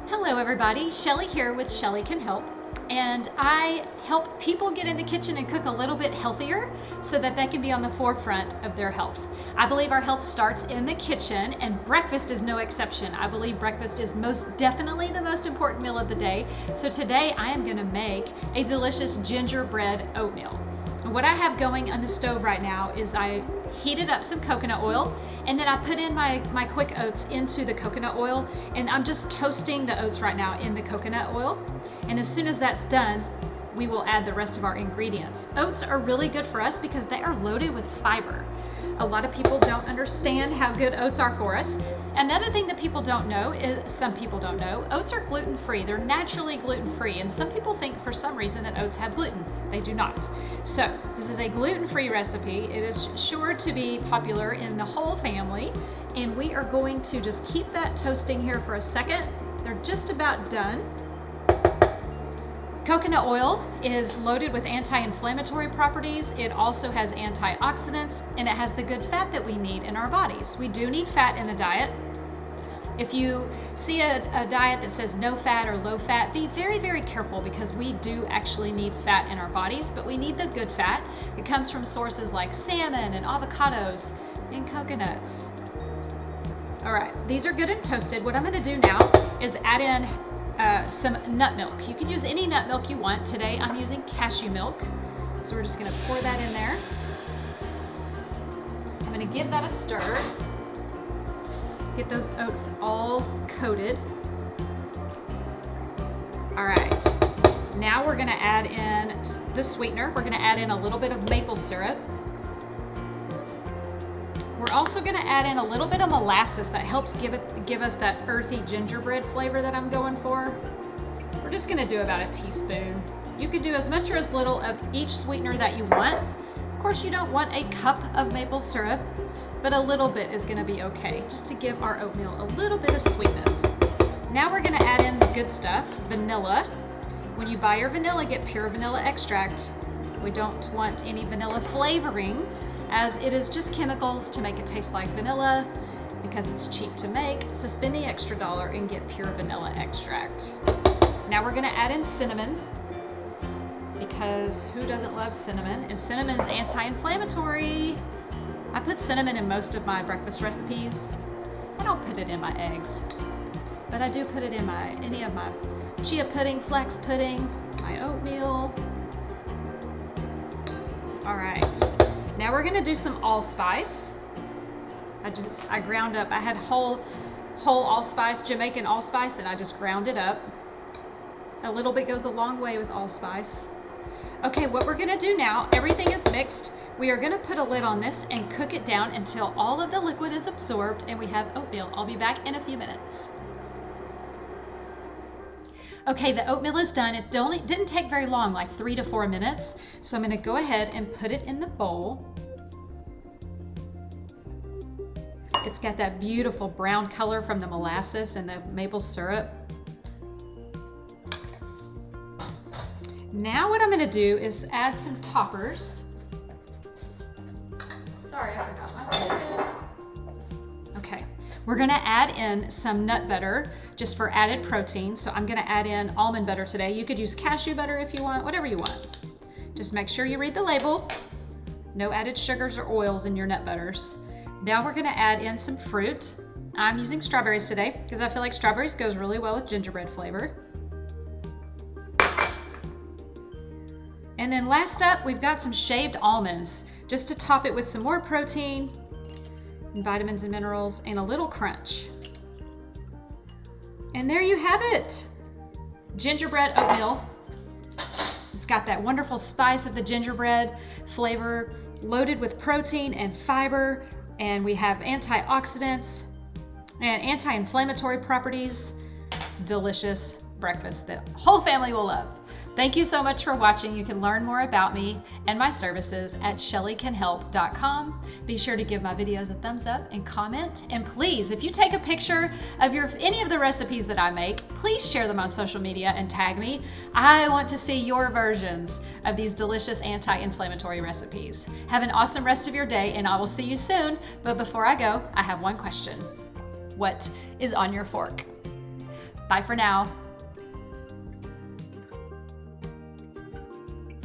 Hello everybody, Shelly here with Shelly Can Help, and I help people get in the kitchen and cook a little bit healthier so that they can be on the forefront of their health. I believe our health starts in the kitchen, and breakfast is no exception. I believe breakfast is most definitely the most important meal of the day. So today I am going to make a delicious gingerbread oatmeal. And what I have going on the stove right now is I heated up some coconut oil, and then I put in my quick oats into the coconut oil, and I'm just toasting the oats right now in the coconut oil. And as soon as that's done, we will add the rest of our ingredients. Oats are really good for us because they are loaded with fiber. A lot of people don't understand how good oats are for us. Another thing that people don't know is, some people don't know, oats are gluten-free. They're naturally gluten-free, and some people think for some reason that oats have gluten. They do not. So this is a gluten-free recipe. It is sure to be popular in the whole family, and we are going to just keep that toasting here for a second. They're just about done. Coconut oil is loaded with anti-inflammatory properties. It also has antioxidants, and it has the good fat that we need in our bodies. We do need fat in the diet. If you see a diet that says no fat or low fat, be very, very careful, because we do actually need fat in our bodies, but we need the good fat. It comes from sources like salmon and avocados and coconuts. All right, these are good and toasted. What I'm gonna do now is add in some nut milk. You can use any nut milk you want. Today I'm using cashew milk. So we're just gonna pour that in there. I'm gonna give that a stir. Get those oats all coated. All right, now we're gonna add in the sweetener. We're gonna add in a little bit of maple syrup. We're also gonna add in a little bit of molasses that helps give us that earthy gingerbread flavor that I'm going for. We're just gonna do about a teaspoon. You can do as much or as little of each sweetener that you want. Of course, you don't want a cup of maple syrup, but a little bit is gonna be okay, just to give our oatmeal a little bit of sweetness. Now we're gonna add in the good stuff, vanilla. When you buy your vanilla, get pure vanilla extract. We don't want any vanilla flavoring, as it is just chemicals to make it taste like vanilla, because it's cheap to make. So spend the extra $1 and get pure vanilla extract. Now we're gonna add in cinnamon, because who doesn't love cinnamon? And cinnamon's anti-inflammatory. I put cinnamon in most of my breakfast recipes. I don't put it in my eggs, but I do put it in any of my chia pudding, flax pudding, my oatmeal. All right. Now we're gonna do some allspice. I ground up, I had whole allspice, Jamaican allspice, and I just ground it up. A little bit goes a long way with allspice. Okay, what we're gonna do now, everything is mixed. We are gonna put a lid on this and cook it down until all of the liquid is absorbed and we have oatmeal. I'll be back in a few minutes. Okay, the oatmeal is done. It didn't take very long, like 3 to 4 minutes. So I'm gonna go ahead and put it in the bowl. It's got that beautiful brown color from the molasses and the maple syrup. Now what I'm gonna do is add some toppers. Sorry, I forgot my spoon. Okay. We're gonna add in some nut butter just for added protein. So I'm gonna add in almond butter today. You could use cashew butter if you want, whatever you want. Just make sure you read the label. No added sugars or oils in your nut butters. Now we're gonna add in some fruit. I'm using strawberries today because I feel like strawberries goes really well with gingerbread flavor. And then last up, we've got some shaved almonds just to top it with some more protein, and vitamins and minerals, and a little crunch. And there you have it. Gingerbread oatmeal. It's got that wonderful spice of the gingerbread flavor, loaded with protein and fiber, and we have antioxidants and anti-inflammatory properties. Delicious breakfast that the whole family will love. Thank you so much for watching. You can learn more about me and my services at shellycanhelp.com. Be sure to give my videos a thumbs up and comment. And please, if you take a picture of any of the recipes that I make, please share them on social media and tag me. I want to see your versions of these delicious anti-inflammatory recipes. Have an awesome rest of your day, and I will see you soon. But before I go, I have one question. What is on your fork? Bye for now.